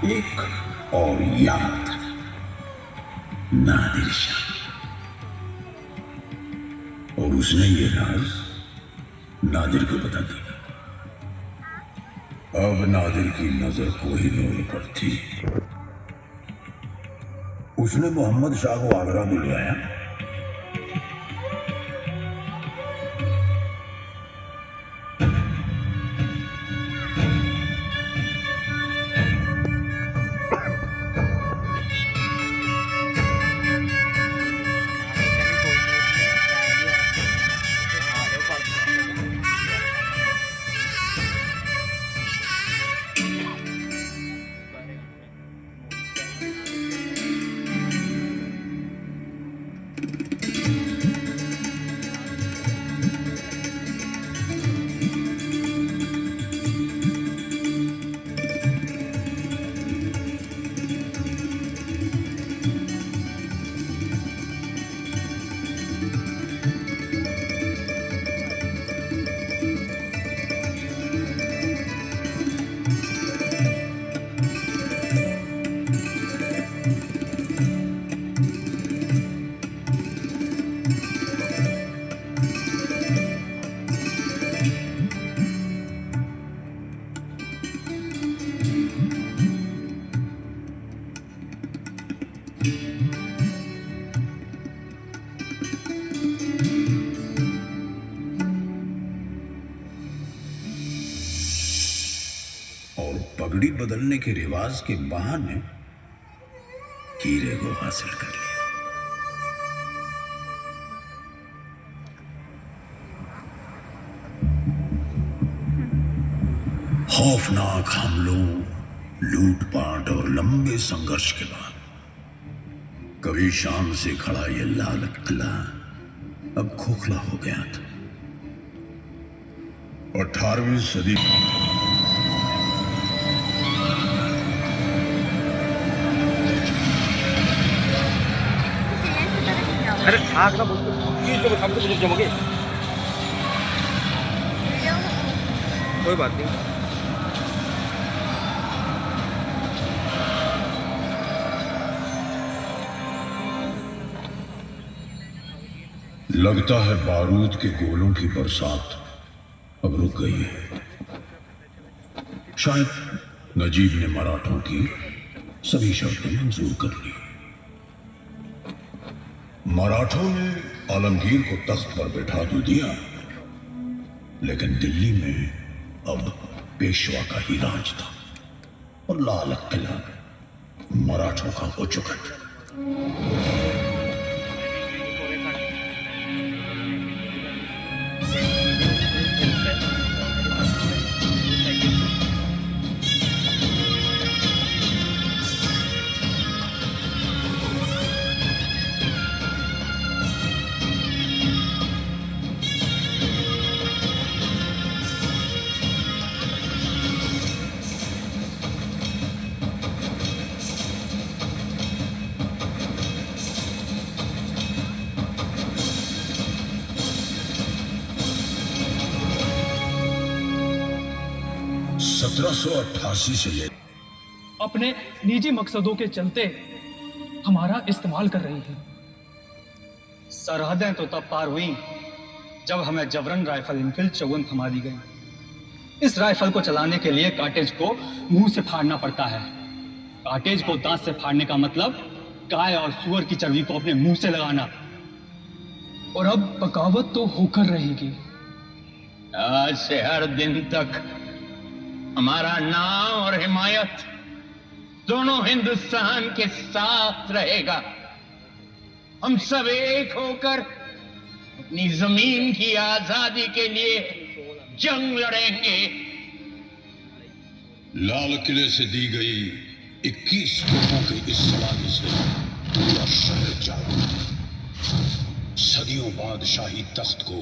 एक और याद, नादिर शाह। और उसने ये राज नादिर को बता दिया। अब नादिर की नजर कोहिनूर पर थी। उसने मोहम्मद शाह को आगरा बुलवाया। पगड़ी बदलने के रिवाज के बहाने हीरे को हासिल कर लिया। खौफनाक हमलों, लूटपाट और लंबे संघर्ष के बाद कभी शाम से खड़ा ये लाल किला अब खोखला हो गया था। 18वीं सदी अरे ठाक ना बोलते हम तो बुजुर्ग जमोगे। कोई बात नहीं। लगता है बारूद के गोलों की बरसात अब रुक गई है। शायद नजीब ने मराठों की सभी शर्तें मंजूर कर ली। मराठों ने आलमगीर को तख्त पर बैठा तो दिया, लेकिन दिल्ली में अब पेशवा का ही राज था और लाल किला मराठों का हो चुका था। से ले अपने निजी मकसदों के चलते हमारा इस्तेमाल कर रही है। सरहदें तो तब पार हुई जब हमें जबरन राइफल इनफील्ड चौगन थमा दी गई। इस राइफल को चलाने के लिए कार्टेज को मुंह से फाड़ना पड़ता है। कार्टेज को दांत से फाड़ने का मतलब गाय और सुअर की चर्बी को अपने मुंह से लगाना। और अब बगावत तो होकर रहेगी। आज से हर दिन तक हमारा नाम और हिमायत दोनों हिंदुस्तान के साथ रहेगा। हम सब एक होकर अपनी जमीन की आजादी के लिए जंग लड़ेंगे। लाल किले से दी गई 21 तोपों की इस सलामी से पूरा शहर जागा। सदियों बाद शाही तख्त को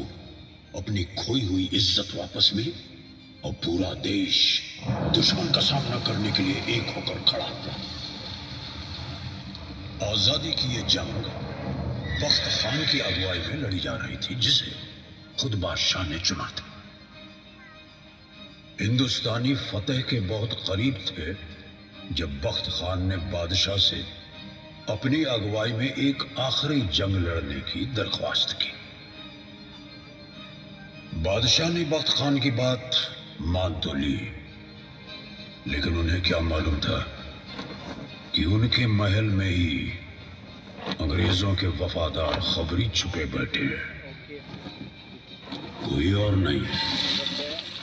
अपनी खोई हुई इज्जत वापस मिली और पूरा देश दुश्मन का सामना करने के लिए एक होकर खड़ा हुआ। आजादी की ये जंग बख्त खान की अगुवाई में लड़ी जा रही थी, जिसे खुद बादशाह ने चुना था। हिंदुस्तानी फतेह के बहुत करीब थे, जब बख्त खान ने बादशाह से अपनी अगुवाई में एक आखिरी जंग लड़ने की दरख्वास्त की। बादशाह ने बख्त खान की बात मान तो ली, लेकिन उन्हें क्या मालूम था कि उनके महल में ही अंग्रेजों के वफादार खबरी छुपे बैठे हैं। कोई और नहीं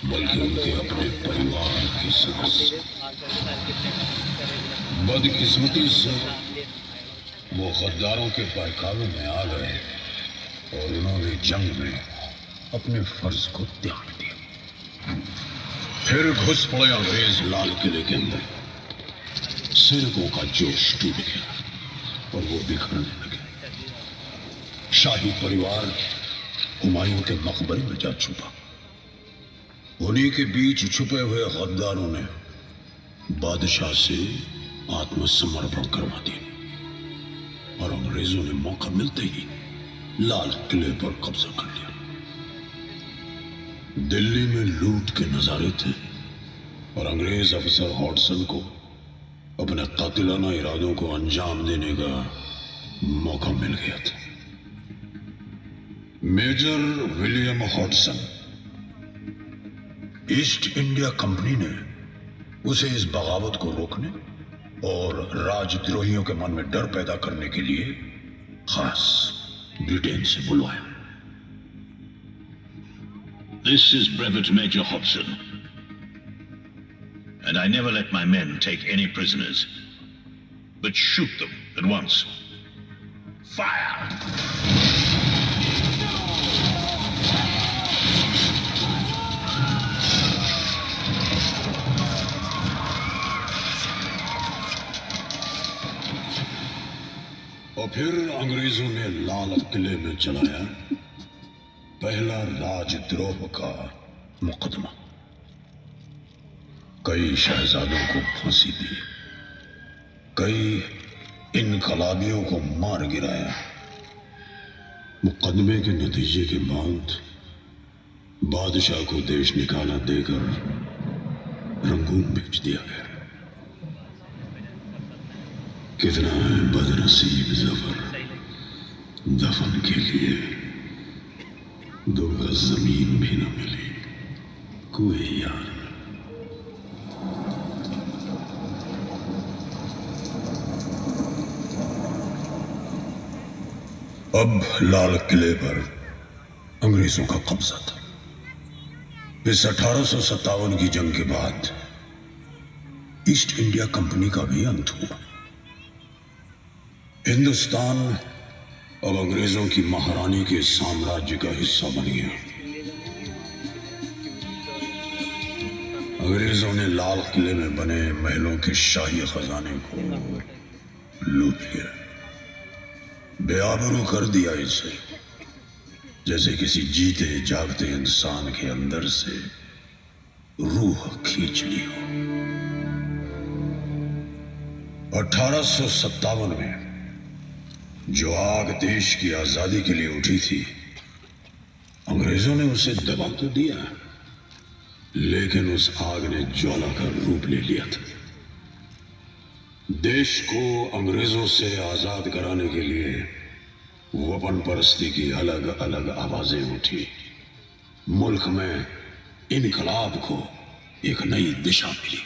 बल्कि उनके अपने परिवार के सदस्य। बदकिस्मती से वो गद्दारों के बहकावे में आ गए और उन्होंने जंग में अपने फर्ज को त्याग दिया। फिर घुस पड़े अंग्रेज लाल किले के अंदर। सैनिकों का जोश टूट गया और वो बिखरने लगे। शाही परिवार हुमायूं के मकबरे में जा छुपा। उन्हीं के बीच छुपे हुए गद्दारों ने बादशाह से आत्मसमर्पण करवा दिया और अंग्रेजों ने मौका मिलते ही लाल किले पर कब्जा कर लिया। दिल्ली में लूट के नजारे थे और अंग्रेज अफसर हॉडसन को अपने कातिलाना इरादों को अंजाम देने का मौका मिल गया था। Major William Hodson, East India Company ने उसे इस बगावत को रोकने और राजद्रोहियों के मन में डर पैदा करने के लिए खास ब्रिटेन से बुलवाया। This is Brevet Major Hobson, and I never let my men take any prisoners, but shoot them at once. Fire! और फिर अंग्रेजों ने लाल किले में चलाया पहला राजद्रोह का मुकदमा। कई शहजादों को फांसी दी, कई इनकलाबियों को मार गिराया। मुकदमे के नतीजे के बाद बादशाह को देश निकाला देकर रंगून भेज दिया गया। कितना है बदनसीब जफर, दफन के लिए 2 गज जमीन भी न मिली। कोई यार अब लाल किले पर अंग्रेजों का कब्जा था। इस 1857 की जंग के बाद ईस्ट इंडिया कंपनी का भी अंत हुआ। हिंदुस्तान अब अंग्रेजों की महारानी के साम्राज्य का हिस्सा बन गया। अंग्रेजों ने लाल किले में बने महलों के शाही खजाने को लूट लिया, बेआबरू कर दिया इसे, जैसे किसी जीते जागते इंसान के अंदर से रूह खींच ली हो। 1857 में जो आग देश की आजादी के लिए उठी थी, अंग्रेजों ने उसे दबा तो दिया, लेकिन उस आग ने ज्वाला का रूप ले लिया था। देश को अंग्रेजों से आजाद कराने के लिए वतन परस्ती की अलग अलग आवाजें उठी। मुल्क में इनकलाब को एक नई दिशा मिली।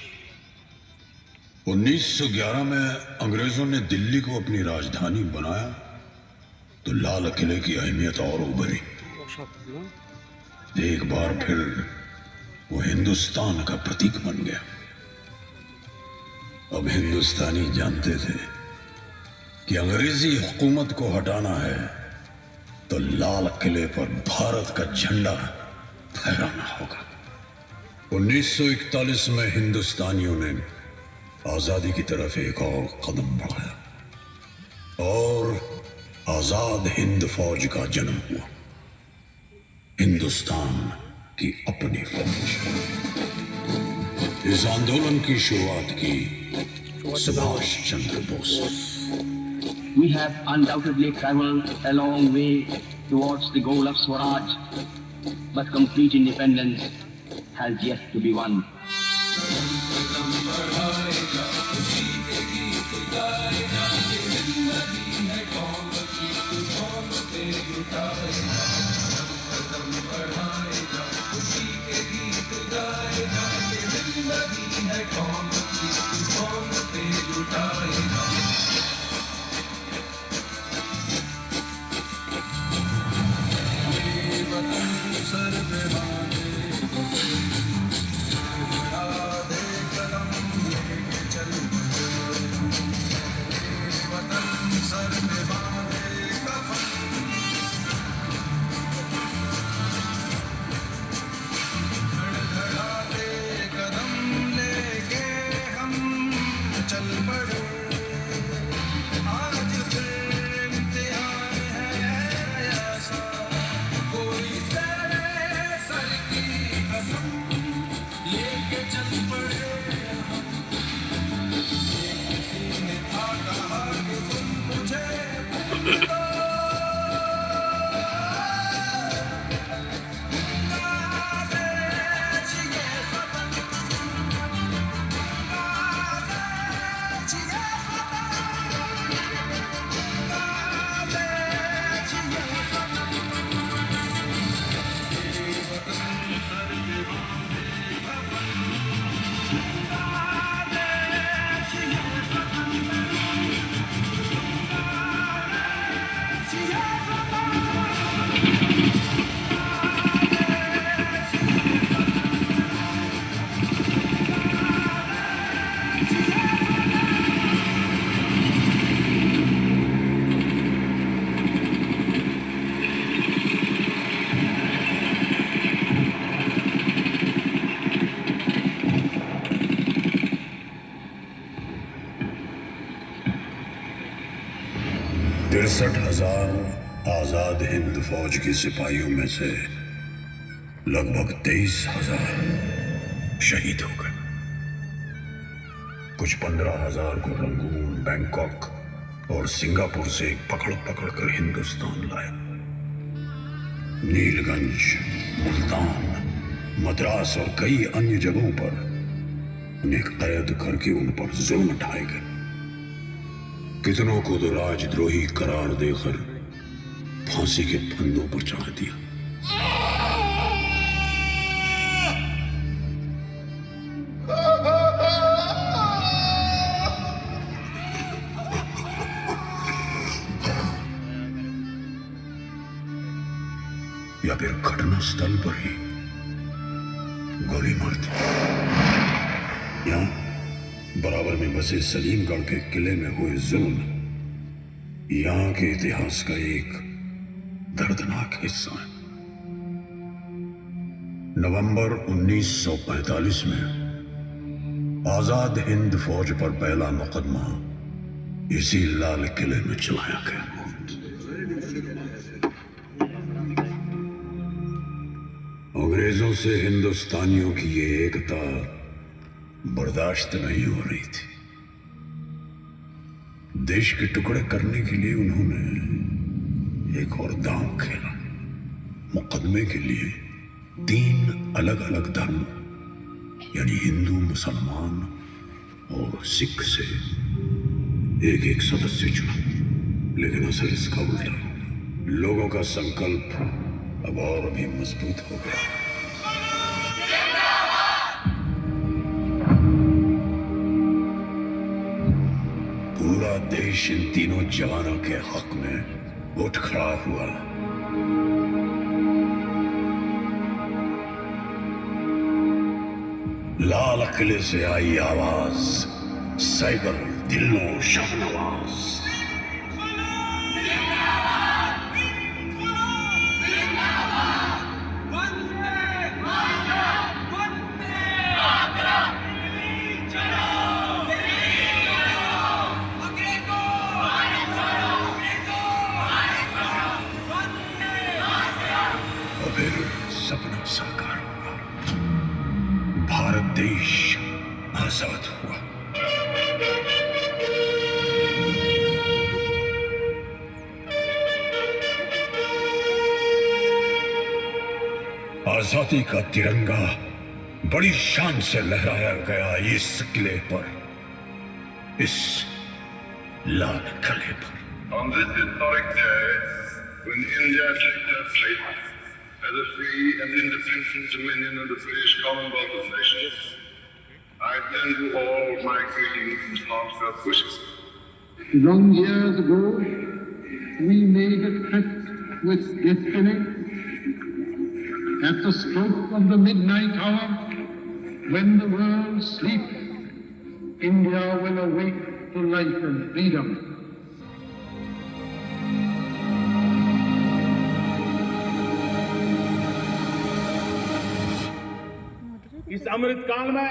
1911 में अंग्रेजों ने दिल्ली को अपनी राजधानी बनाया तो लाल किले की अहमियत और उभरी। एक बार फिर वो हिंदुस्तान का प्रतीक बन गया। अब हिंदुस्तानी जानते थे कि अंग्रेजी हुकूमत को हटाना है तो लाल किले पर भारत का झंडा फहराना होगा। 1941 में हिंदुस्तानियों ने आजादी की तरफ एक और कदम बढ़ाया और आजाद हिंद फौज का जन्म हुआ। हिंदुस्तान की अपनी फौज। इस आंदोलन की शुरुआत की Subhash Chandra Bose. We have undoubtedly traveled a long way towards the goal of Swaraj, but complete independence has yet to be won. 63,000 Azad Hind फौज के सिपाहियों में से लगभग 23,000 शहीद हो गए। कुछ 15,000 को रंगून, बैंकॉक और सिंगापुर से पकड़ पकड़ कर हिंदुस्तान लाए। नीलगंज, मुल्तान, मद्रास और कई अन्य जगहों पर उन्हें कैद करके उन पर जुल्म ढाए गए। कितनों को तो राजद्रोही करार देकर फांसी के फंदों पर चढ़ा दिया। या फिर घटनास्थल पर ही गोली मार दी। यहां बराबर में बसे सलीमगढ़ के किले में हुए जुल्म यहां के इतिहास का एक दर्दनाक हिस्सा है। नवंबर 1945 में आजाद हिंद फौज पर पहला मुकदमा इसी लाल किले में चलाया गया। अंग्रेजों से हिंदुस्तानियों की ये एकता बर्दाश्त नहीं हो रही थी। देश के टुकड़े करने के लिए उन्होंने एक और दांव खेला। मुकदमे के लिए 3 अलग अलग धर्म यानी हिंदू, मुसलमान और सिख से एक एक सदस्य चुना, लेकिन असर इसका उल्टा। लोगों का संकल्प अब और भी मजबूत हो गया। पूरा देश इन तीनों जवानों के हक में उठ खड़ा हुआ। लाल किले से आई आवाज, सैगल दिलों शाहनवाज। सपना साकार हुआ। भारत देश आजाद हुआ। आजादी का तिरंगा बड़ी शान से लहराया गया इस किले पर, इस लाल किले पर। On this historic day, when India took her fate as a free and independent dominion of the British Commonwealth of Nations, I send you all my greetings and heartfelt wishes. Long years ago, we made a pact with destiny. At the stroke of the midnight hour, when the world sleeps, India will awake to life and freedom. इस अमृत काल में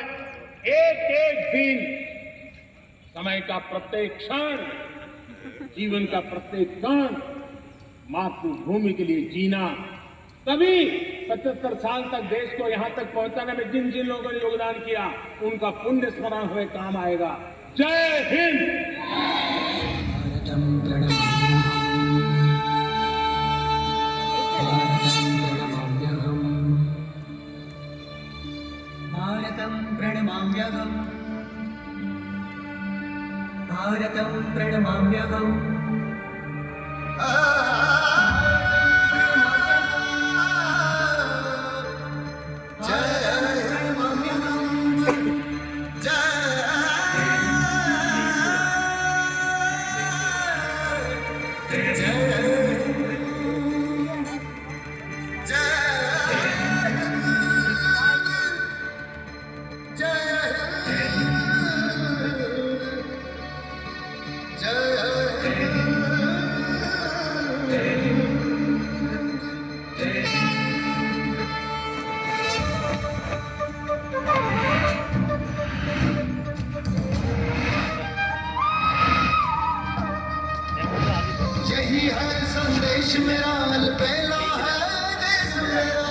एक एक दिन समय का प्रत्येक क्षण, जीवन का प्रत्येक कण मातृभूमि के लिए जीना, तभी 75 साल तक देश को यहां तक पहुंचाने में जिन जिन लोगों ने योगदान किया उनका पुण्य स्मरण हमें काम आएगा। जय हिंद। भारतं प्रणमाम्यहम् भारतं प्रणमाम्यहम् यही है संदेश मेरा, अलबेला है देश मेरा।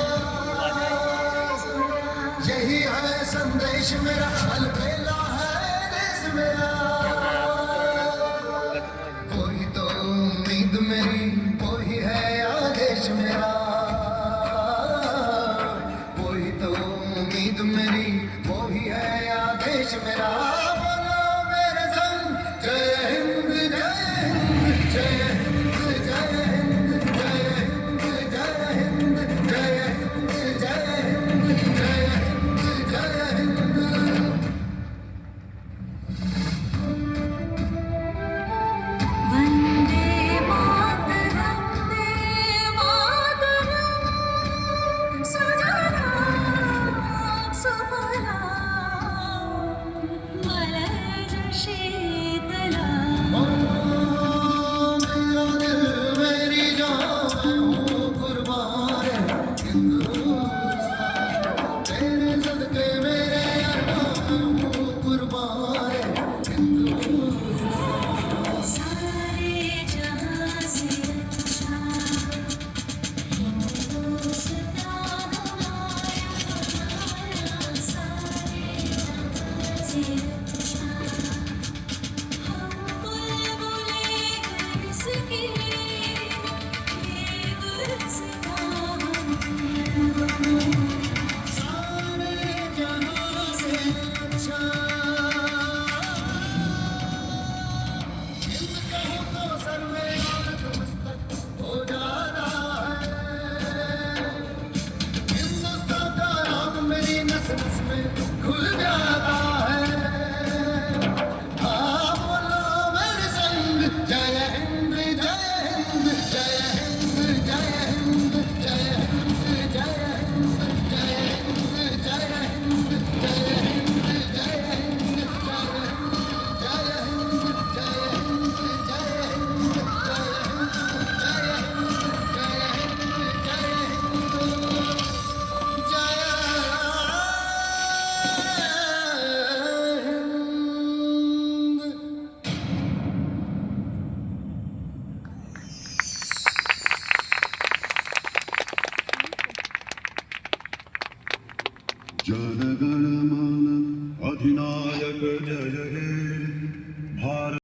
यही है संदेश मेरा, अलबेला है देश मेरा। वही तो उम्मीद मेरी, वही है आदेश मेरा। वही तो उम्मीद मेरी, वही है आदेश मेरा। बोलो मेरे संग, जय हिंद जय हिंद जय हिंद जय हिंद जय हिंद जय हिंद जय हिंद जय हिंद जय हिंद जय हिंद। वन्दे मातरं वन्दे मातरं सुजलां सुफलां मलयज शीतलां। मेरा दिल मेरी जान, मैं हूँ कुर्बान हिंदुस्तान। तेरे सदके मेरे अरमान, मैं हूँ कुर्बान हिंदुस्तान। सारे जहां से अच्छा हिंदुस्तान हमारा, सारे जहां से अच्छा। हम बुलबुले गुलसिके, ये गुलसितां हमारा। सारे जहां से अच्छा हिंद कहूँ तो सर में और मस्तक हो जाना है। हिंदुस्तान का नाम मेरी नस नस में घुल जाता है। हाँ बोलो मेरे संग, जय हिंद जय हिंद जय हिंद जय हिंद जय हिंद जय हिंद जय हिंद जय हिंद जय हिंद जय हिंद जनगण मन अधिनायक जय